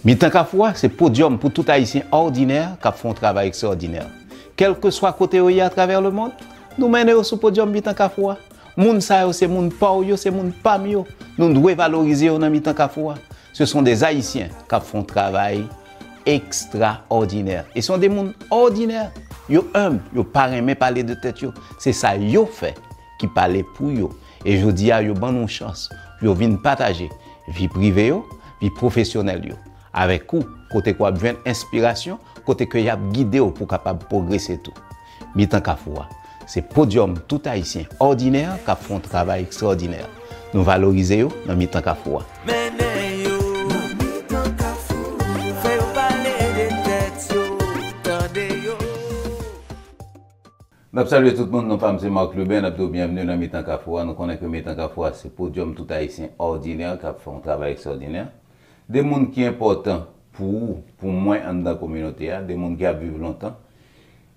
Mitan Kafoua, c'est podium pour tout Haïtien ordinaire qui font un travail extraordinaire. Quel que soit côté où il y a à travers le monde, nous menons sur podium Mitan Kafoua. Moun sa yo, c'est moun pa yo, c'est moun pam yo. Nous devons valoriser dans Mitan Kafoua. Ce sont des Haïtiens qui font un travail extraordinaire. Ils sont des moun ordinaires. Yo humble, yo pas aimé parler de tête yo. C'est ça yo fait qui parle pour yo. Et je dis à yo ban nous chance. Yo vinn partager vie privée yo, vie professionnelle yo. Avec vous, côté quoi besoin inspiration, côté que y a guidé pour capable progresser tout. Mitan Kafoua, c'est podium tout haïtien ordinaire qui font un travail extraordinaire. Nous valorisons dans Mitan Kafoua. Salut tout le monde, nous sommes Marc Lubin, bienvenue dans Mitan Kafoua. Nous connaissons que Mitan Kafoua, c'est podium tout haïtien ordinaire qui font un travail extraordinaire. Des gens qui sont importants pour moi dans la communauté, des gens qui vivent longtemps,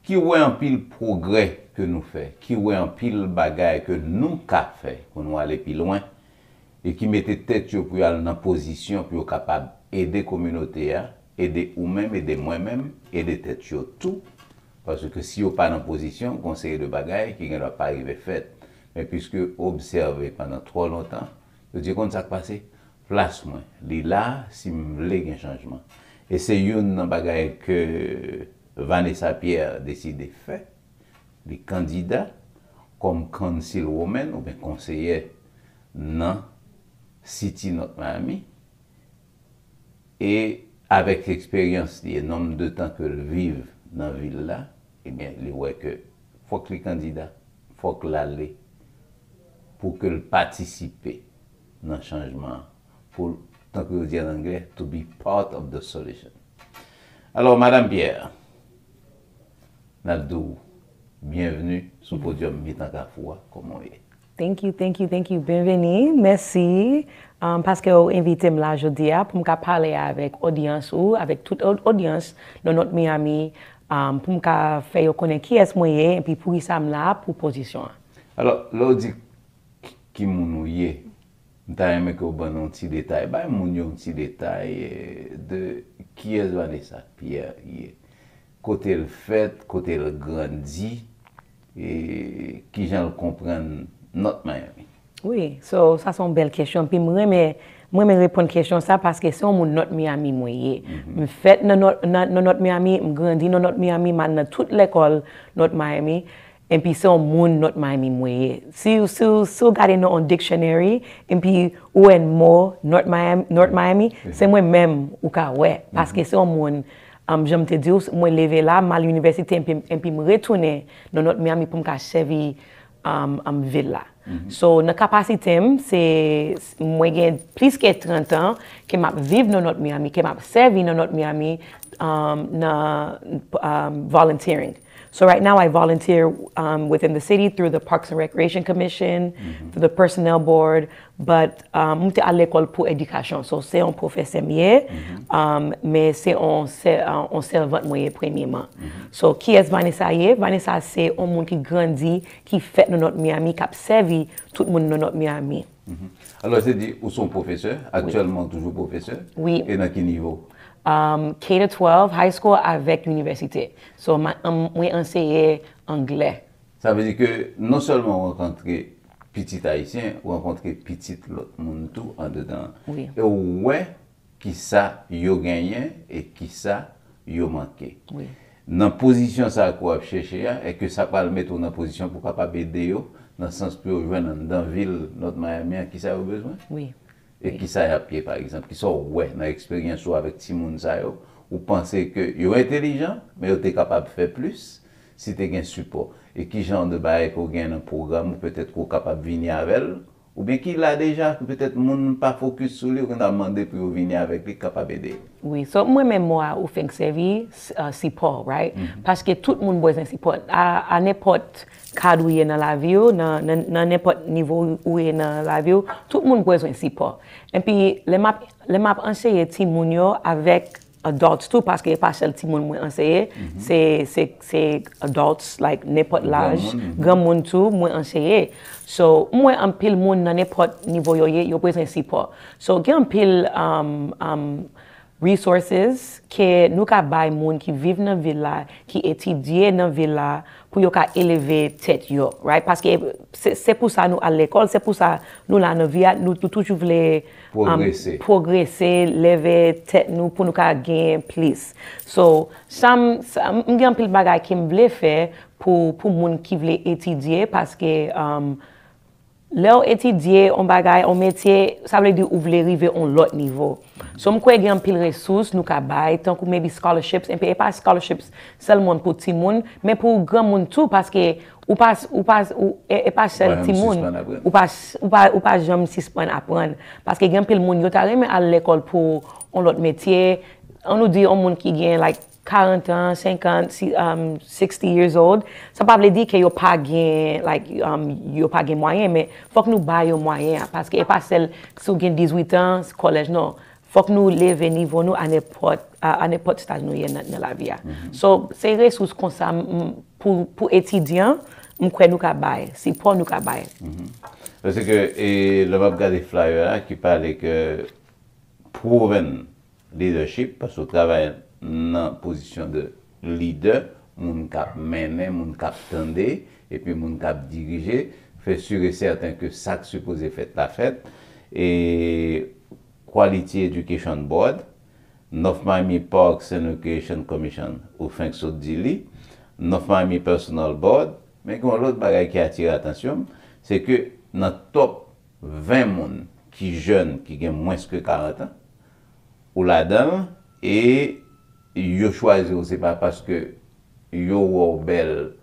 qui voient un pile progrès que nous faisons, qui voient un pile bagaille que nous avons fait pour nous aller plus loin et qui mettent tête pour aller dans position pour être capable d'aider la communauté, aider vous-même, aider moi-même, aider tête tout. Parce que si vous n'êtes pas dans position, conseiller de bagaille qui ne doit pas arriver fait. Mais puisque observé pendant trop longtemps, vous dites comment ça passe? Place moi, là, si vous voulez un changement. Et c'est une bagaille que Vanessa Pierre a décidé de faire. Les candidats, comme Konseye ou bien conseiller dans City notre Miyami. Et avec l'expérience, le nombre de temps que vivent dans la ville là, eh bien, il voit que faut que les candidats, faut que l'aller pour que participer dans le changement, pour, tant que vous dites en anglais, to be part of the solution. Alors, Madame Pierre, Nabdou, bienvenue sur le podium Mitan Kafoua, comment est? Thank you. Bienvenue, merci. Parce que vous invitez là aujourd'hui pour me parler avec l'audience ou avec toute l'audience de notre Miyami, pour me faire connaître qui est-ce et puis pour ça là pour position. Alors, là, dit qui mounouye, nous avons que vous avez un petit détail, un petit détail de qui est Vanessa Pierre, côté le fait, côté le grandi, et qui j'en comprenne notre Miyami. Oui, so, ça c'est une belle question. Puis moi, je réponds à la question ça parce que c'est notre Miyami. Je fais notre Miyami, je grandis dans notre Miyami, dans toute l'école notre Miyami. Et puis c'est notre Miyami. Si vous regardez dans un dictionnaire, et puis où est le mot notre Miyami, c'est moi-même ou ouais, parce que c'est un monde. Je me dis, moi lever là, à l'université, et puis me retourner dans notre Miyami pour me servir ville là. So, notre capacité, c'est moi j'ai plus que 30 ans que je vis dans notre Miyami, que je servi dans notre Miyami dans volunteering. So right now I volunteer within the city through the Parks and Recreation Commission, through the Personnel Board, but je suis à l'école pour éducation. So c'est un professeur mieux, mais c'est un servant moyen premièrement. So qui est Vanessa? Vanessa c'est un monde qui grandit, qui fait dans notre Miyami, qui a servi tout le monde dans notre Miyami. Alors c'est dit, où sont professeurs? Actuellement toujours professeurs? Oui. Et dans quel niveau? K-12, high school avec l'université. So, moi, enseigner anglais. Ça veut dire que non seulement rencontrer petit haïtien, ou rencontrer petit l'autre monde tout en dedans. Oui. Et ouais, qui ça yo gagné et qui ça yo manqué. Oui. Dans la position ça quoi chercher et que ça va le mettre dans position pour capable aider yo dans le sens pour joindre dans ville notre Miami qui ça a besoin. Oui. Et qui ça a pied par exemple, qui sont ouais dans l'expérience avec Timoun Sayo, ou pensez que yo intelligent mais yo t'es capable de faire plus si tu as un support et qui genre de bail qu'on gagne un programme ou peut-être qu'on capable de venir avec elle ou bien qu'il a déjà peut-être moun pas focus sur lui qu'on a demandé pour venir avec lui capable d'aider. Oui, so moi-même moi ou fait service support, right? Parce que tout le monde besoin de support à n'importe cadre où il est dans la vie, dans n'importe niveau où il est dans la vie, tout le monde besoin de support. Et puis les map enseigner Timounio avec adults tout parce que pas seul Timoun moi enseigner, c'est adults like n'importe l'âge, grand monde tout moi enseigner. So moi en pile monde dans n'importe niveau yo besoin de support. So gen pile resources que nous ka bay moun qui vivent dans ville là, qui étudient dans ville là pour yo ka élever tête yo, right? Parce que c'est pour ça nous à l'école, c'est pour ça nous là dans vie nous toujours voulons progresser, lever tête nous pour nous ka gagner plus. So, m'gen pile bagay qui m'vle faire pour moun qui veulent étudier parce que là étudier on bagay on métier ça veut dire ou voulez arriver à l'autre niveau. So m'kwe gen pile ressources nous ka bay tant que maybe scholarships et pas scholarships seulement pour petit monde mais pour grand monde tout parce que ou pas seul petit monde ou pas jamais suspend apprendre parce que gen pile monde yo ta remen à l'école pour l'autre métier on nous dit on monde qui gagne like 40 ans, 50, 60 years old. Ça ne veut pas dire que yo pas gain like yo pas gain moyen mais faut que nous baillons moyen parce que pas celle qui gagne 18 ans collège non. Faut que nous lever niveau nous à n'importe stage nous dans la vie. So c'est ressources comme ça pour étudiants m'croit nous ka bail, c'est pour nous ka bail. Parce que le m'a regardé flyer là qui parlait que proven leadership parce que travail dans position de leader, moun kap mener, moun kap tende, et puis moun kap diriger, fait sûr et certain que ça qui supposé faire la fête, et Quality Education Board, North Miami Parks and Recreation Commission, ou fin que dit North Miami Personal Board, mais l'autre bagage qui attire l'attention, c'est que dans top 20 moun qui jeunes, qui ont moins que 40 ans, ou là-dedans, et yo choisi c'est pas parce que yo belle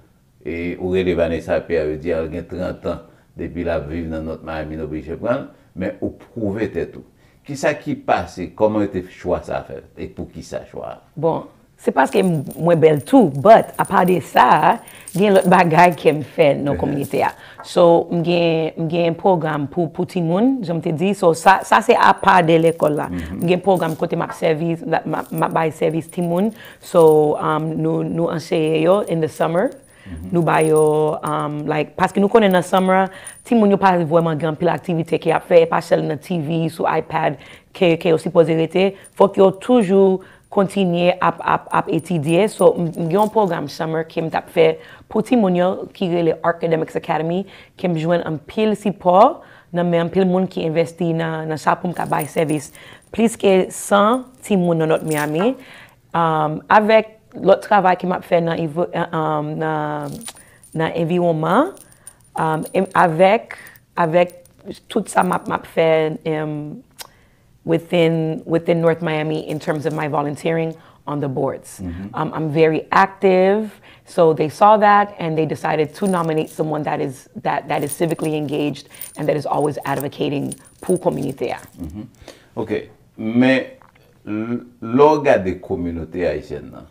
et ou Vanessa Pierre veut dire elle a 30 ans depuis la vivre dans notre Miami obligé prendre mais ou prouver tout. Qui ça qui passe comment était choix ça faire et pour qui ça choix? Bon, c'est parce que moi belle tout, but à part de ça, il y a l'autre bagage qui me fait dans la communauté. So, j'ai un programme pour tout le monde, je me dis, so ça c'est à part de l'école là. J'ai un programme côté ma service, ma service tout le monde. So, nous enseignons in the summer. Nous baillons like parce que nous connaissons dans summer, tout le monde pas vraiment grand pile activité qui a fait pas seulement sur TV, sur iPad qui aussi posé été, faut que toujours continuer à étudier. So, j'ai un programme summer qui m'a fait pour tout le monde qui est le Academics Academy, qui me joint un pile support, un pile monde qui investit dans ça pour me service. Plus que 100 tout le monde dans notre Miami, avec l'autre travail qui m'a fait dans l'environnement, avec tout ça m'a fait within North Miami in terms of my volunteering on the boards. I'm very active, so they saw that and they decided to nominate someone that is civically engaged and that is always advocating pour communauté. OK, mais l'organe des communautés haïtiennes,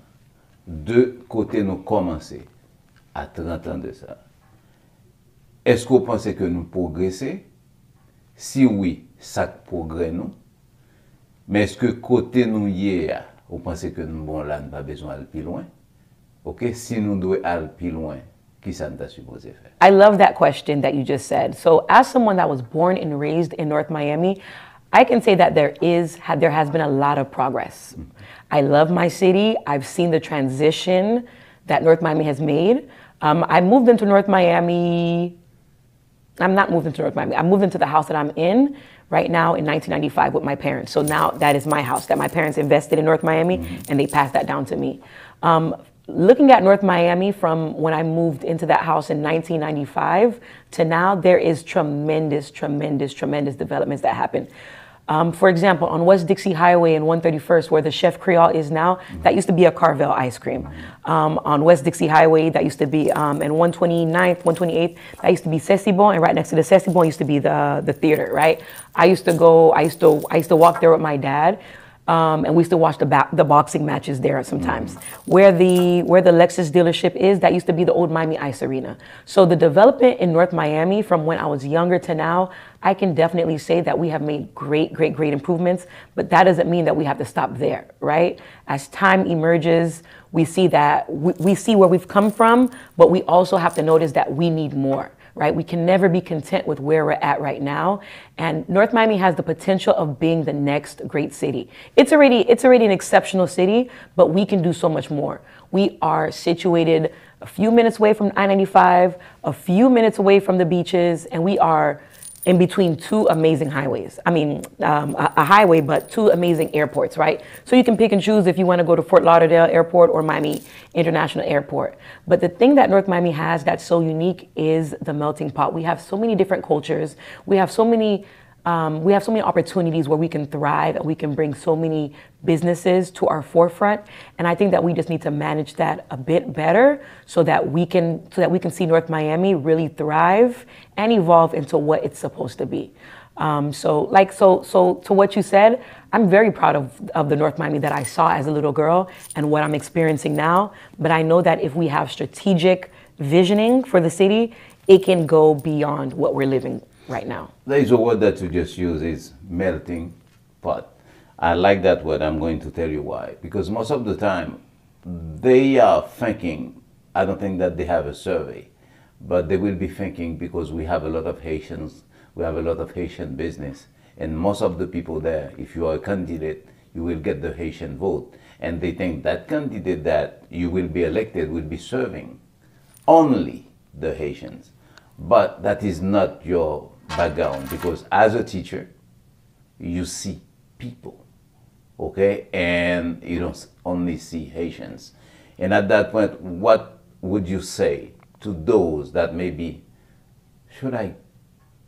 de côté nous commencer à 30 ans de ça. Est-ce que vous pensez que nous progressons? Si oui, ça progresse nous. Mais est-ce que côté nous y est, vous pensez que nous bon là, nous pas besoin d'aller plus loin? OK, si nous devons aller plus loin, qui ça nous a supposé faire? I love that question that you just said. So as someone that was born and raised in North Miami, I can say that there has been a lot of progress. I love my city. I've seen the transition that North Miami has made. I moved into North Miami. I'm not moved into North Miami. I moved into the house that I'm in right now in 1995 with my parents. So now that is my house that my parents invested in North Miami and they passed that down to me. Looking at North Miami from when I moved into that house in 1995 to now, there is tremendous developments that happen. For example, on West Dixie Highway and 131st, where the Chef Creole is now, that used to be a Carvel ice cream. On West Dixie Highway, that used to be, and 129th, 128th, that used to be Cecibon, and right next to the Cecibon used to be the theater, right? I used to walk there with my dad. And we used to watch the boxing matches there sometimes. Where the Lexus dealership is, that used to be the old Miami Ice Arena. So the development in North Miami from when I was younger to now, I can definitely say that we have made great improvements, but that doesn't mean that we have to stop there, right? As time emerges, we see that we see where we've come from, but we also have to notice that we need more. right? We can never be content with where we're at right now. And North Miami has the potential of being the next great city. It's already an exceptional city, but we can do so much more. We are situated a few minutes away from I-95, a few minutes away from the beaches, and we are in between two amazing highways. I mean, a highway, but two amazing airports, right? So you can pick and choose if you want to go to Fort Lauderdale Airport or Miami International Airport. But the thing that North Miami has that's so unique is the melting pot. We have so many different cultures. We have so many opportunities where we can thrive and we can bring so many businesses to our forefront. And I think that we just need to manage that a bit better so that we can see North Miami really thrive and evolve into what it's supposed to be. So to what you said, I'm very proud of the North Miami that I saw as a little girl and what I'm experiencing now. But I know that if we have strategic visioning for the city, it can go beyond what we're living right now. There is a word that you just use, is melting pot. I like that word. I'm going to tell you why. Because most of the time, they are thinking, I don't think that they have a survey, but they will be thinking because we have a lot of Haitians, we have a lot of Haitian business, and most of the people there, if you are a candidate, you will get the Haitian vote. And they think that candidate that you will be elected will be serving only the Haitians. But that is not your background, because as a teacher, you see people, okay? And you don't only see Haitians. And at that point, what would you say to those that maybe, should I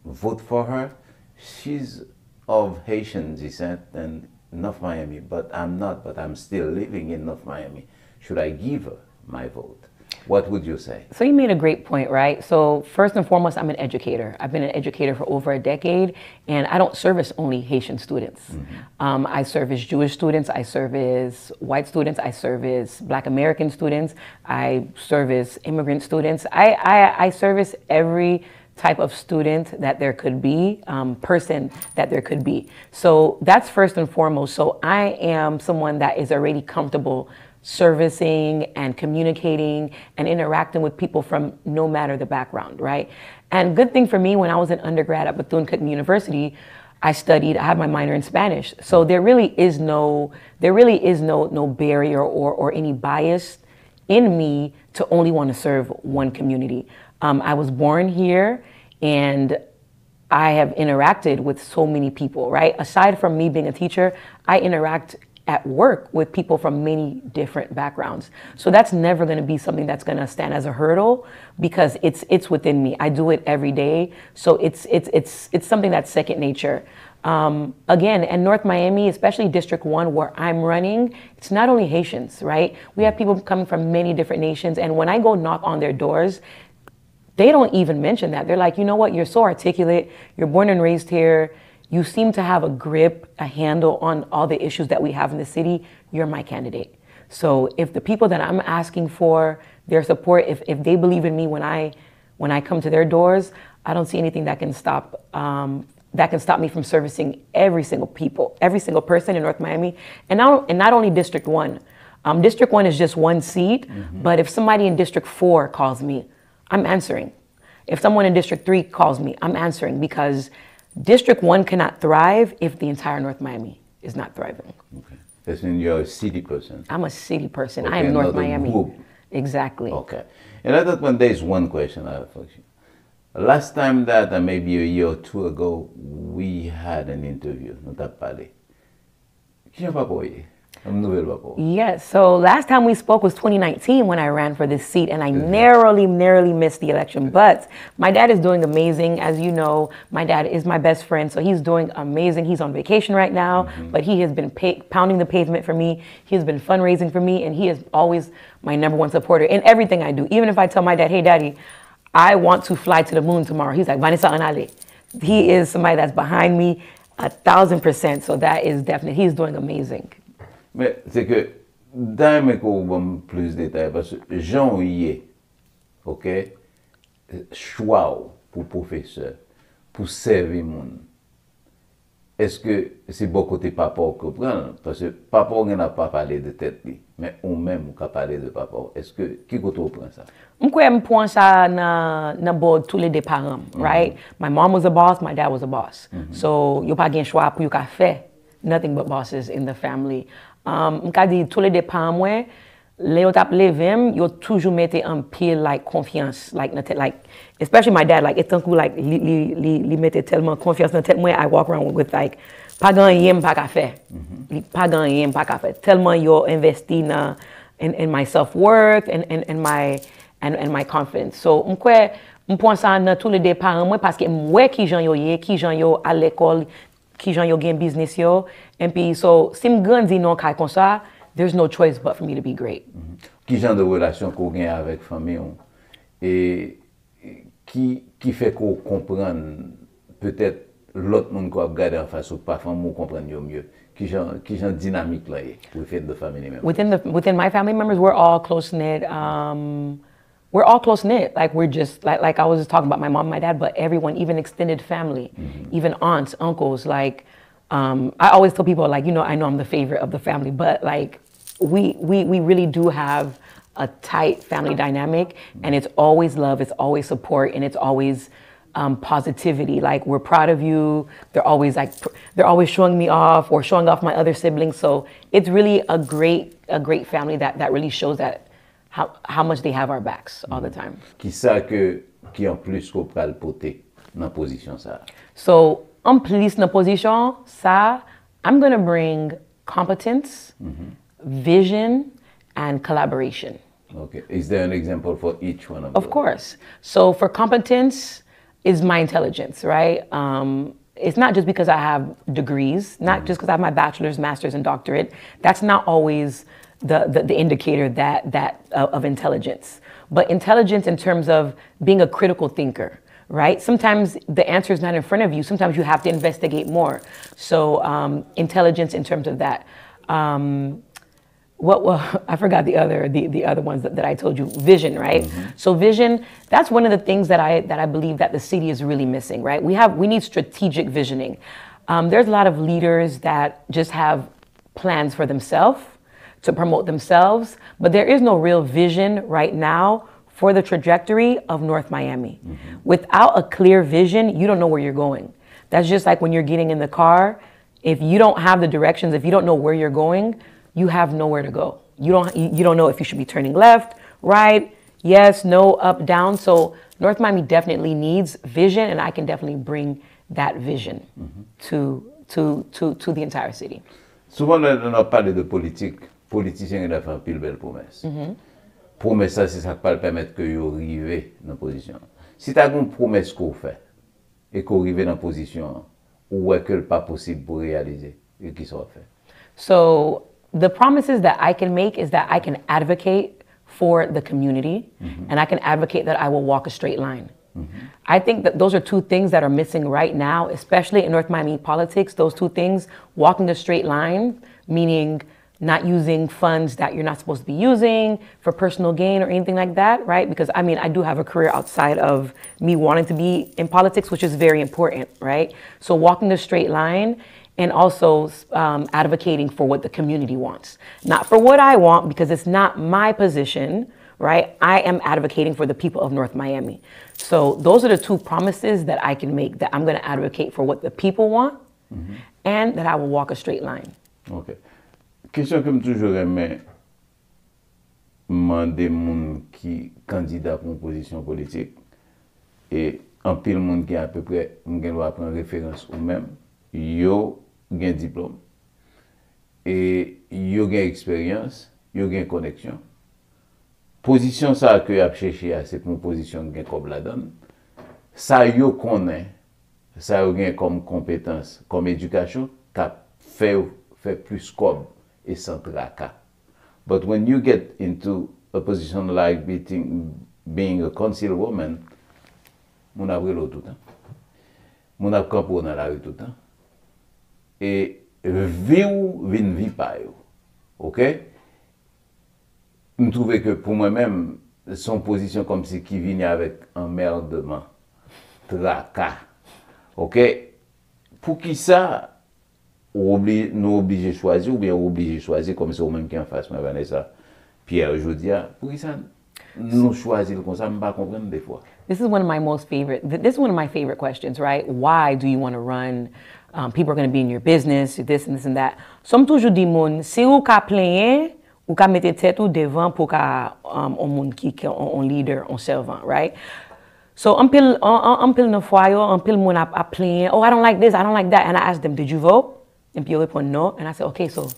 vote for her? She's of Haitian descent and North Miami, but I'm not, but I'm still living in North Miami. Should I give her my vote? What would you say? So you made a great point, right? So first and foremost, I'm an educator. I've been an educator for over a decade, and I don't service only Haitian students. Mm-hmm. I service Jewish students, I service white students, I service Black American students, I service immigrant students. I service every type of student that there could be, person that there could be. So that's first and foremost. So I am someone that is already comfortable servicing and communicating and interacting with people from no matter the background, right? And good thing for me, when I was an undergrad at Bethune-Cookman University, I had my minor in Spanish. So there really is no barrier or any bias in me to only want to serve one community. I was born here and I have interacted with so many people, right? Aside from me being a teacher, I interact at work with people from many different backgrounds. So that's never going to be something that's going to stand as a hurdle, because it's within me. I do it every day. So it's something that's second nature. Again, and North Miami, especially District 1 where I'm running, it's not only Haitians, right? We have people coming from many different nations. And when I go knock on their doors, they don't even mention that. They're like, you know what? You're so articulate. You're born and raised here. You seem to have a grip, a handle on all the issues that we have in the city. You're my candidate. So if the people that I'm asking for their support, if they believe in me when I come to their doors, I don't see anything that can stop me from servicing every single person in North Miami, and not only District 1. District 1 is just one seat, mm-hmm. But if somebody in District 4 calls me, I'm answering. If someone in District 3 calls me, I'm answering, because District 1 cannot thrive if the entire North Miami is not thriving. Okay. That means you're a city person. I'm a city person. Okay, I am North Miami. Group. Exactly. Okay. And I thought, when there's one question I have for you. Last time that, maybe a year or two ago, we had an interview. Nous t'avons parlé. Qui n'a pas parlé? Yes, so last time we spoke was 2019 when I ran for this seat, and I narrowly missed the election. But my dad is doing amazing. As you know, my dad is my best friend, so he's doing amazing. He's on vacation right now, mm-hmm. But he has been pounding the pavement for me. He has been fundraising for me, and he is always my #1 supporter in everything I do. Even if I tell my dad, hey, Daddy, I want to fly to the moon tomorrow, he's like, Vanessa, anale. He is somebody that's behind me 1,000%, so that is definite. He's doing amazing. Mais c'est que, dans mes cours, plus de détails, parce que Jean y est, ok, choix pour professeur, pour servir le monde. est-ce que c'est bon côté papa qu'on comprend? Parce que papa, on n'a pas parlé de tête, mais on même, on a parlé de papa. Est-ce que, qui côté on prend ça? Je prends ça dans board tous les deux parents, right? My mom was a boss, my dad was a boss. So, you pas gain choix pour you faire. Nothing but bosses in the family. Je dis tous les deux parents, moi, les autres levé, yo toujours metté un pile like confiance, like especially my dad, like it's un coup like li mettait tellement confiance dans tête moi. I walk around with like pas gagner pas qu'à faire, pas gagner pas qu'à faire. Tellement yo investi in my self worth and my confidence. So je pense ça dans tous les deux parents moi parce que moi qui gens yo à l'école, qui gens yo gain business yo, et puis so si me grandi non comme ça. There's no choice but for me to be great. Qui genre de relation qu'on gagne avec la famille et qui fait qu'on comprenne peut-être l'autre monde qu'on regarde en face ou pas famille comprendre mieux. Qui genre dynamique là pour fait de famille même. Within my family members, we're all close knit. We're all close knit. Like we're just like I was just talking about my mom, my dad, but everyone, even extended family, even aunts, uncles, like. I always tell people, like, I know I'm the favorite of the family, but like, we really do have a tight family dynamic, and it's always love, it's always support, and it's always positivity. Like, we're proud of you. They're always showing me off or showing off my other siblings. So it's really a great family that really shows that how much they have our backs all the time. Qui ça qui en plus qu'on peut le porter dans position ça? So en plus dans position ça, I'm gonna bring competence, vision, and collaboration. Okay. Is there an example for each one of those? Of course. So for competence is my intelligence, right? It's not just because I have degrees, not just because I have my bachelor's, master's, and doctorate. That's not always the indicator that of intelligence. But intelligence in terms of being a critical thinker, right? Sometimes the answer is not in front of you. Sometimes you have to investigate more. So intelligence in terms of that. I forgot the other ones that I told you. Vision, right? So vision, that's one of the things that I believe that the city is really missing, right? We need strategic visioning. There's a lot of leaders that just have plans for themselves, to promote themselves, but there is no real vision right now for the trajectory of North Miami. Without a clear vision, you don't know where you're going. That's just like when you're getting in the car. If you don't have the directions, if you don't know where you're going, you have nowhere to go. You don't know if you should be turning left, right, yes, no, up, down. So North Miami definitely needs vision, and I can definitely bring that vision to the entire city. Souvent, on a parlé de politique. Politiciens ont fait une pile belle promesse. Promesse, ça, c'est ça qui va permettre que vous arrivez dans la position. Si tu as une promesse qu'on fait et qu'on arrive dans la position, ou est-ce que ce n'est pas possible pour réaliser, et qui sera fait? So, the promises that I can make is that I can advocate for the community, and I can advocate that I will walk a straight line. I think that those are two things that are missing right now, especially in North Miami politics. Those two things, walking a straight line, meaning not using funds that you're not supposed to be using for personal gain or anything like that, right? Because I mean, I do have a career outside of me wanting to be in politics, which is very important, right? So walking a straight line, and also advocating for what the community wants. Not for what I want, because it's not my position, right? I am advocating for the people of North Miami. So those are the two promises that I can make, that I'm gonna advocate for what the people want, and that I will walk a straight line. Okay. Question que je toujours aimé demander moun qui candidat pour une position politique et en pile monde qui à peu près m'gen doit prendre référence ou même yo gen diplôme et yo gen expérience, yo gen connexion. Position ça que y a cherché c'est pour une position gen comme la donne. Ça yo connaît, ça yo gen comme compétence, comme éducation, qu'a fait plus comme et sans tracas. But when you get into a position like being a councilwoman, mon a brûlé tout le temps. Mon a campé dans la rue tout le temps. Et vie ou vie pas yo. OK? Je trouve que pour moi-même, son position comme si qui vient avec un emmerdement, tracas. OK? Pour qui ça, nous obligés de choisir ou bien obligés de choisir comme c'est vous-même qui en face, Vanessa Pierre, je dis, pour ça, nous choisir comme ça, je ne pas comprendre des fois. This is one of my this is one of my favorite questions, right? Why do you want to run? People are going to be in your business, this and this and that. Somme toujours dit, si vous ka plaigner, ou ka mette tête ou devant pour ka on monde qui on leader, on servant, right? So until no foyer, until mon a plaigner, oh I don't like this, I don't like that, and I ask them, did you vote? And people respond no, and I say, okay, so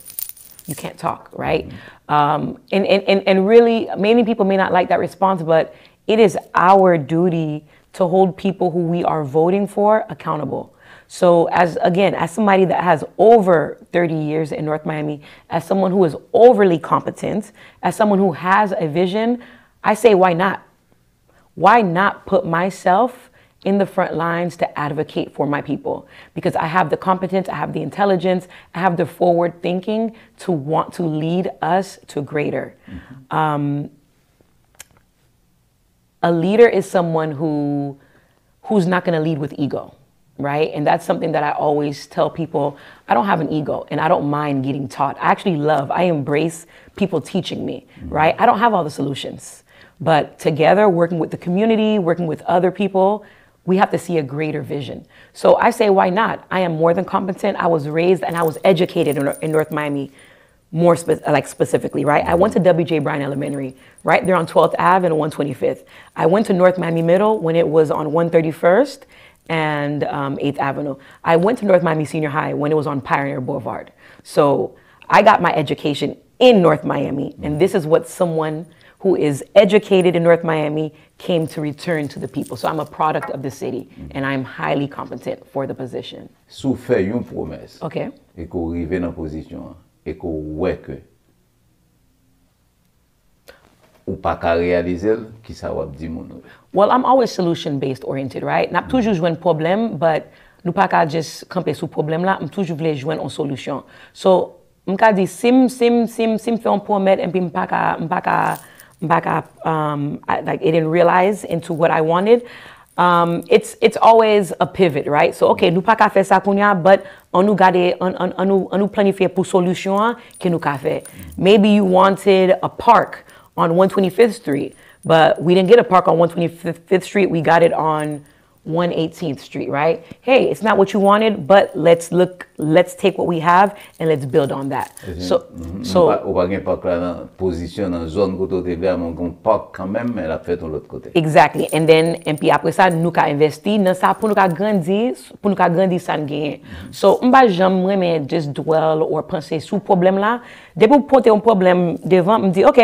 you can't talk, right? And really, many people may not like that response, but it is our duty to hold people who we are voting for accountable. So as somebody that has over 30 years in North Miami, as someone who is overly competent, as someone who has a vision, I say, why not? Why not put myself in the front lines to advocate for my people? Because I have the competence, I have the intelligence, I have the forward thinking to want to lead us to greater. A leader is someone who's not going to lead with ego, right? And that's something that I always tell people. I don't have an ego, and I don't mind getting taught. I embrace people teaching me, right? I don't have all the solutions, but together, working with the community, working with other people, we have to see a greater vision. So I say, why not? I am more than competent. I was raised and I was educated in North Miami, more specifically, right? I went to W.J. Bryan Elementary, right there on 12th Ave and 125th. I went to North Miami Middle when it was on 131st and 8th Avenue. I went to North Miami Senior High when it was on Pioneer Boulevard. So I got my education in North Miami, and this is what someone who is educated in North Miami came to return to the people. So I'm a product of the city, and I'm highly competent for the position. Sou fait une promesse, Okay. et qu'on arrive dans position, et qu'on voit que ou pas qu'à réaliser, qui ça va dire mon. Well, I'm always solution-based oriented, right? N'a toujours joué un problème, but nous pas qu'à just camper sur problème là, I'm toujours voulu jouer une solution. So, m'ka dit sim fait un promesse et puis m'pa like it didn't realize into what I wanted. It's always a pivot, right? So okay, nous pas qu'à faire ça kounya, but on nous garder on nous planifier pour solution que nous qu'à faire. Maybe you wanted a park on 125th Street, but we didn't get a park on 125th Street. We got it on 118th Street, right? Hey, it's not what you wanted, but let's take what we have and let's build on that. So ou pas gen parc là dans position dans zone côté de mon parc quand même, mais la fait de l'autre côté. Exactly. And puis après ça nous ka investi dans ça pour nous ka grandir ça gain. So m'pa jamais just dwell or penser sous problème là. Dès pour porter un problème devant, me dit OK,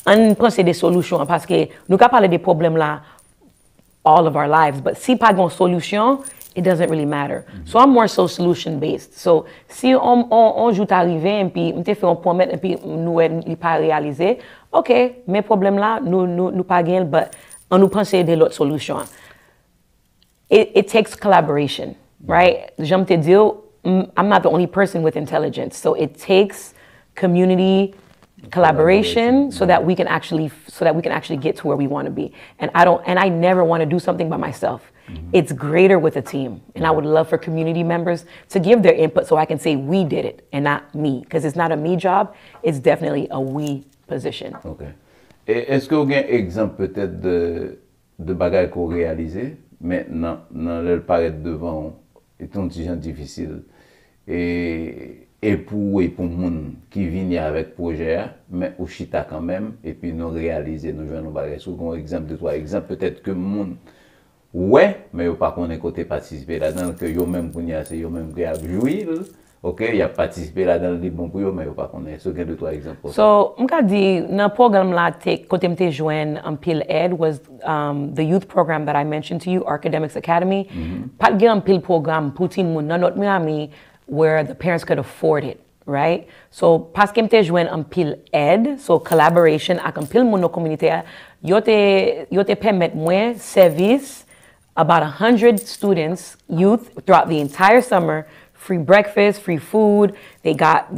on penser des solutions parce que nous ka parler des problèmes là all of our lives, but si pas de solution, it doesn't really matter. So I'm more so solution based. So si on joue arrivé et puis on te fait un promesse et puis nous n'est pas réalisé, OK, mes problèmes là nous pas gain, but on nous penser de l'autre solution. It takes collaboration, right? J'aime te dire, I'm not the only person with intelligence, so it takes community collaboration so that we can actually get to where we want to be. And I never want to do something by myself. It's greater with a team. And I would love for community members to give their input so I can say we did it and not me, because it's not a me job, it's definitely a we position. OK. Et est-ce que vous avez un exemple peut-être de bagages qu'on réalisé maintenant dans le paraître devant est un petit difficile et pour monde qui vient avec projet mais au chita quand même et puis nous réaliser nous jouons nos bagages sous un exemple de toi exemple peut-être que monde ouais mais yo pas connaît côté participer là-dedans que yo même pour c'est yo même qui a joué OK il a participé là-dedans le bon pour yo mais yo pas connaît ce que de toi exemple so m'ka dit dans programme là côté m'te joindre en pile aide was the youth program that I mentioned to you Academics Academy pas gen pile programme pour tout monde dans notre Miami where the parents could afford it, right? So, parce que m'te jouen en pile aide, so collaboration ak en pile moun no communauté, yo te permet moi service about 100 students, youth throughout the entire summer, free breakfast, free food. They got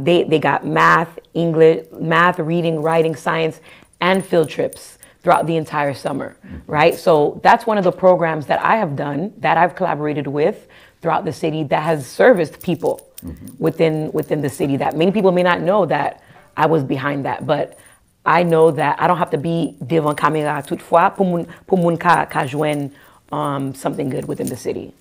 math, English, math, reading, writing, science, and field trips throughout the entire summer, right? So that's one of the programs that I have done, that I've collaborated with throughout the city that has serviced people within the city that many people may not know that I was behind that. But I know that I don't have to be devant caméra toutefois pour moun ka joindre something good within the city.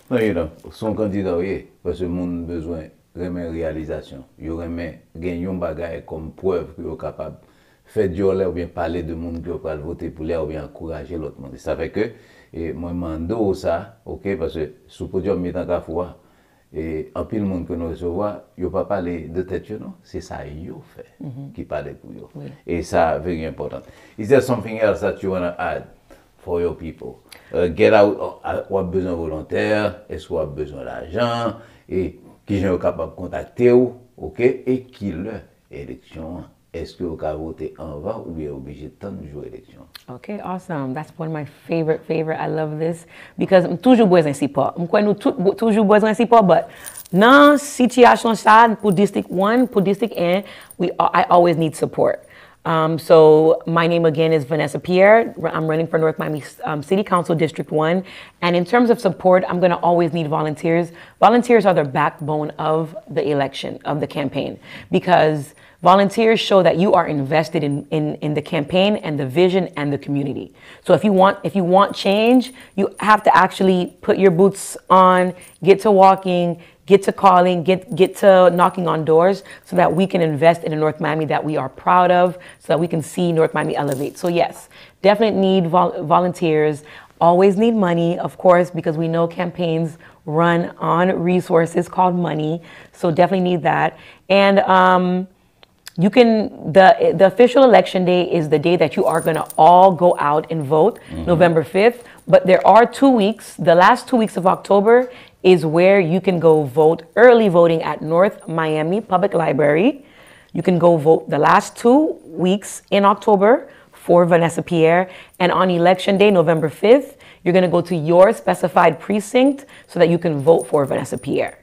Non, you know, son candidat, oui, parce que moun besoin remet réalisation. Yo remet gagnon bagay comme preuve que yo capable faire du ou bien parler de monde qui va voter pour lui ou bien encourager l'autre monde. Ça fait que et moi mando ça, OK, parce que sous podium Mitan Kafoua et en pile monde que nous recevons, yo pas parler de tête non, c'est ça yo fait qui parle pour yo. Oui. Et ça very important. Is there something else that you want to add for your people? Get out, ou a besoin volontaire, est-ce qu'on a besoin d'argent et qui sont capables de contacter ou, OK, et qui leur élection. Est-ce que vous pouvez voter avant ou bien obligé de temps de jouer l'élection? Okay, awesome. That's one of my favorite. I love this because I'm toujours besoin de support. I'm toujours besoin de support, but dans situation ça pour district 1, pour district 1, I always need support. So my name again is Vanessa Pierre. I'm running for North Miami City Council District 1. And in terms of support, I'm going to always need volunteers. Volunteers are the backbone of the election, of the campaign, because volunteers show that you are invested in the campaign and the vision and the community. So if you want change, you have to actually put your boots on, get to walking, get to calling, get to knocking on doors so that we can invest in a North Miami that we are proud of, so that we can see North Miami elevate. So yes, definitely need volunteers. Always need money, of course, because we know campaigns run on resources called money. So definitely need that. And the official election day is the day that you are going to all go out and vote, November 5th. But there are 2 weeks. The last 2 weeks of October is where you can go vote early voting at North Miami Public Library. You can go vote the last 2 weeks in October for Vanessa Pierre. And on election day, November 5th, you're going to go to your specified precinct so that you can vote for Vanessa Pierre.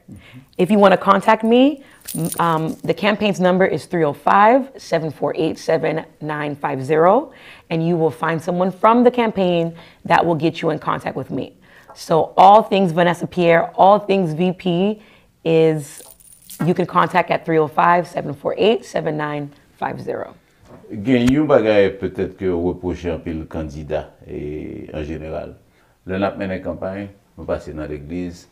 If you want to contact me, the campaign's number is 305-748-7950, and you will find someone from the campaign that will get you in contact with me. So all things Vanessa Pierre, all things VP is, you can contact at 305-748-7950. Gen yon bagay peut-être que reprocher un peu le candidat et en général. Là, nous mené campagne, nous passons dans l'église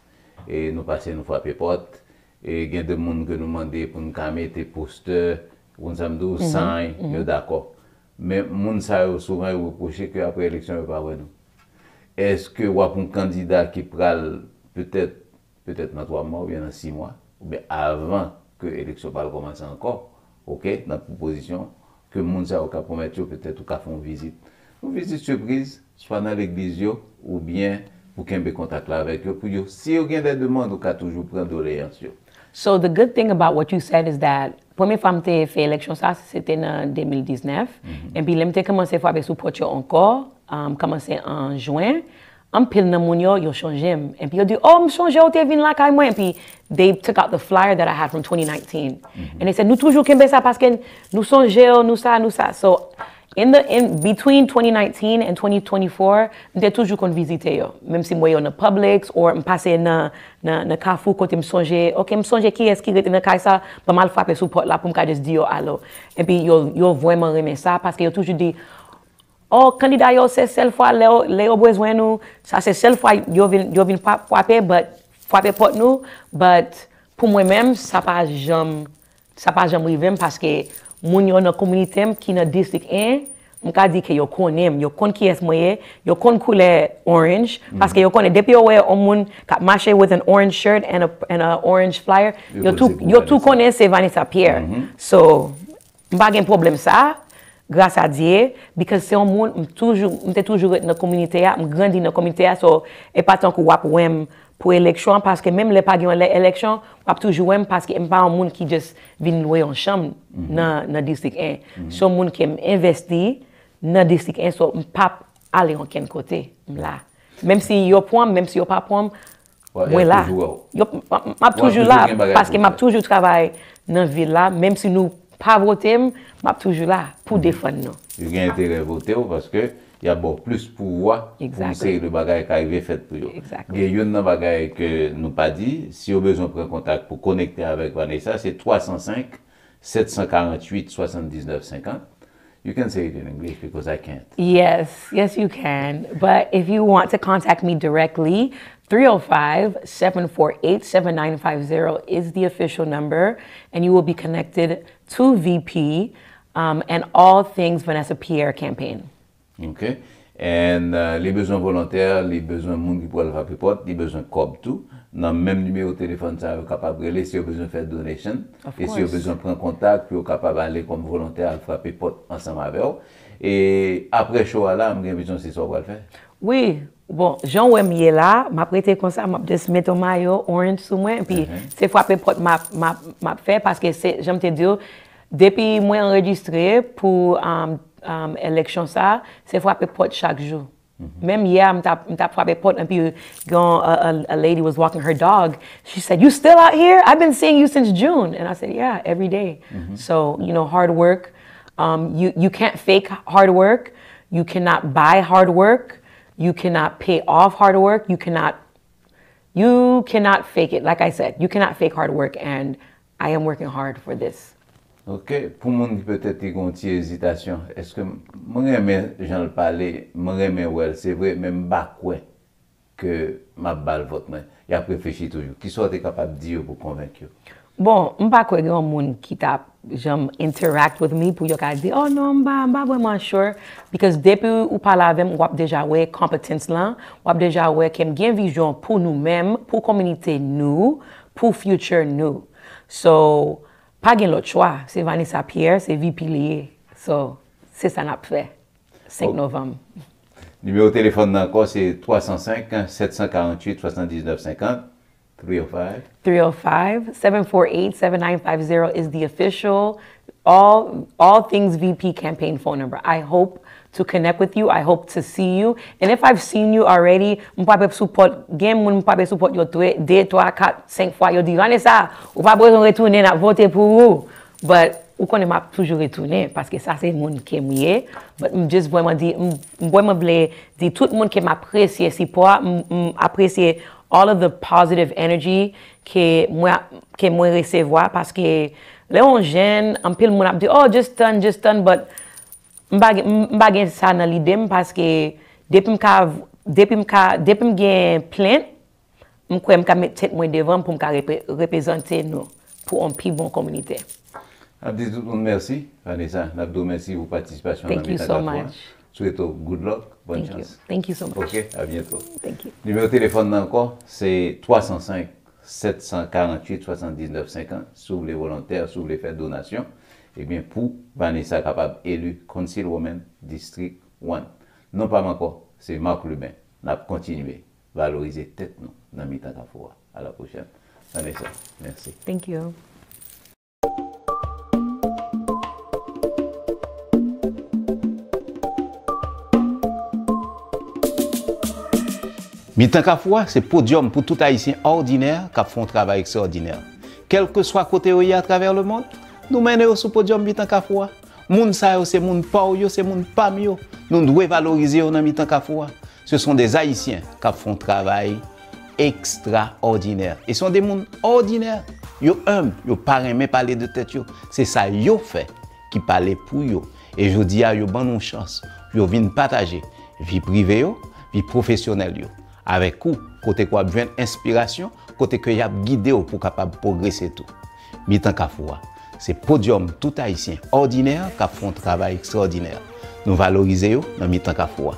et nous passons nous frapper porte et gen de monde que nous demandé pour nous mettre posters, on samedi sign, yo d'accord. Mais monde ça souvent reprocher que après élection pas nous. Est-ce que ou un candidat qui pral peut-être dans 3 mois ou bien dans 6 mois ou bien avant que l'élection va commencer encore, OK, dans proposition que moun sa ou ka promettre peut-être ou ka font visite. Une visite surprise, soit dans l'église ou bien pour kembe contact là avec eux pour yo. Si vous avez des demandes, ou ka toujours prendre doléance yo. So the good thing about what you said is that première fois que j'ai fait l'élection ça c'était en 2019 et puis j'ai commencé à faire support encore, commencé en juin. En pile nan moun yo changé et puis yo dit oh m'changer ou te vinn la kay moi et puis they took out the flyer that I had from 2019 and they said nous toujours kembe ça parce que nous songe nous ça. So in between 2019 and 2024 m'te toujours kon visiter yo même si moi yo dans Publix ou m'passe na Carrefour côté m'songe OK m'songe qui est-ce qui rete dans kay ça pas mal frapper support là pour m'ka just dire allo et puis yo vraiment remet ça parce que yo toujours dit oh, Kandida yo c'est seule fois les besoin nous ça c'est seule fois yo vinn frapper porte nous but pour moi même ça pas jamais arrivé parce que moun yo dans communauté qui dans district 1 m'ka dit que yo connais qui est moi yo connais couleur orange parce que yo connais depuis yo on moun ka marcher with an orange shirt and a orange flyer yo tout connais c'est Vanessa Pierre so m'pa gen problème ça. Grâce à Dieu, parce que c'est un monde, m'étais toujours dans la communauté, m'grandi dans la communauté, so, et pas tant que wap wem pour l'élection, parce que même les pas gagné l'élection, wap toujours wem parce que m'pas un monde qui juste vient louer en chambre dans district 1. C'est un monde qui investi dans district 1, so m'pas aller en quel côté, là. Même si yo point, même si yo pas point, moi là. M'a toujours là, parce que m'a toujours travaillé dans la ville là, même si nous pas voter, m'a toujours là pour défendre nous. Il y a intérêt à voter parce que il y a bon plus pouvoir pour essayer de bagaille qui arrive fait pour eux. Il y a une bagaille que nous pas dit, si vous avez besoin de prendre contact pour connecter avec Vanessa, c'est 305 748 79 50. You can say it in English because I can't. Yes, you can. But if you want to contact me directly, 305-748-7950 is the official number, and you will be connected to VP and all things Vanessa Pierre campaign. OK. And les besoins volontaires, les besoins de monde qui pourrait le faire porte, les besoins cob tout. Dans le même numéro de téléphone, ça est capable de si vous avez besoin de faire donation. Et si vous avez besoin de prendre contact, puis vous capable d'aller comme volontaire à frapper porte ensemble avec vous. Et après le show là, j'ai besoin de ce qu'on va le faire. Oui. Bon, Jean Wemier là, m'a prêté comme ça, m'a juste mettre un maillot orange sur moi, et puis c'est frapper porte m'a fait parce que c'est, j'aime te dire, depuis moi enregistré pour élection ça, c'est frapper porte chaque jour. Même hier, m'tap frappé porte, and puis a lady was walking her dog. She said, "You still out here? I've been seeing you since June." And I said, "Yeah, every day." So, you know, hard work. You can't fake hard work. You cannot buy hard work. You cannot pay off hard work. You cannot fake it. Like I said, you cannot fake hard work, and I am working hard for this. OK. Pour les gens qui peut-être ont une hésitation, est-ce que moi j'aime j'en le parler, moi j'aime ouais, c'est vrai même pas quoi que ma balle vote moi. Il a réfléchi toujours. Qui soit capable de dire pour convaincre. Bon, m'pas quoi grand monde qui t'a j'aime interact with me pour yo ka dire oh non m'pas vraiment sure because depuis ou parler avec moi déjà ouais compétence là, ou déjà ouais qu'aime bien vision pour nous-mêmes, pour communauté nous, pour future nous. So pas gain l'autre choix, c'est Vanessa Pierre, c'est VP lié. So, c'est ça n'a fait. 5 novembre. Numéro de téléphone encore, c'est 305 748 79 50. 305-748-7950 is the official all things VP campaign phone number. I hope to connect with you. I hope to see you. And if I've seen you already, m'pape support game m'pape support yo 2, 3, 4, 5 fois yo dit Vanessa, ou pas besoin retourner n'a voter pour vous. But ou connaît m'a toujours retourner parce que ça c'est monde qui m'aime. But just vraiment dire vraiment vle dire tout le monde qui m'apprécie si pour apprécier all of the positive energy que moi recevoir parce que les on jeune en pile monde a dit oh just done but m'pa gen ça dans l'idée parce que depuis me gen plainte m'crois m'ka mettre tête moi devant pour m'ka représenter nous pour une plus bonne communauté. Abdi tout le monde merci Vanessa, Nabdo merci pour participation. Thank you so much. Souhaite good luck, bonne chance. Thank you so much. OK, à bientôt. Thank you. Numéro de téléphone encore, c'est 305 748 79 50. Si vous voulez volontaire, si vous voulez faire donation, eh bien pour Vanessa capable élu Conseil Women District 1. Non pas encore, c'est Marc Lubin. On a continué valoriser tête nous dans Mitan Kafoua. À la prochaine. Vanessa, merci. Thank you. Mitan Kafoua, c'est podium pour tout Haïtien ordinaire qui font un travail extraordinaire. Quel que soit côté où il y a à travers le monde, nous menons sur podium Mitan Kafoua. Moun sa yo, c'est moun pa yo, c'est moun pam yo. Nous devons valoriser dans Mitan Kafoua. Ce sont des Haïtiens qui font un travail extraordinaire. Ils sont des moun ordinaires. Yo humble, yo pas aimé parler de tête yo. C'est ça yo fait qui parle pour yo. Et je dis à yo ban nous chance. Yo vinn partager vie privée yo, vie professionnelle yo. Avec vous, côté quoi besoin inspiration, côté que y a guidé pour capable progresser tout. Mitan Kafoua, c'est podium tout haïtien ordinaire qui font un travail extraordinaire. Nous valorisons dans Mitan Kafoua.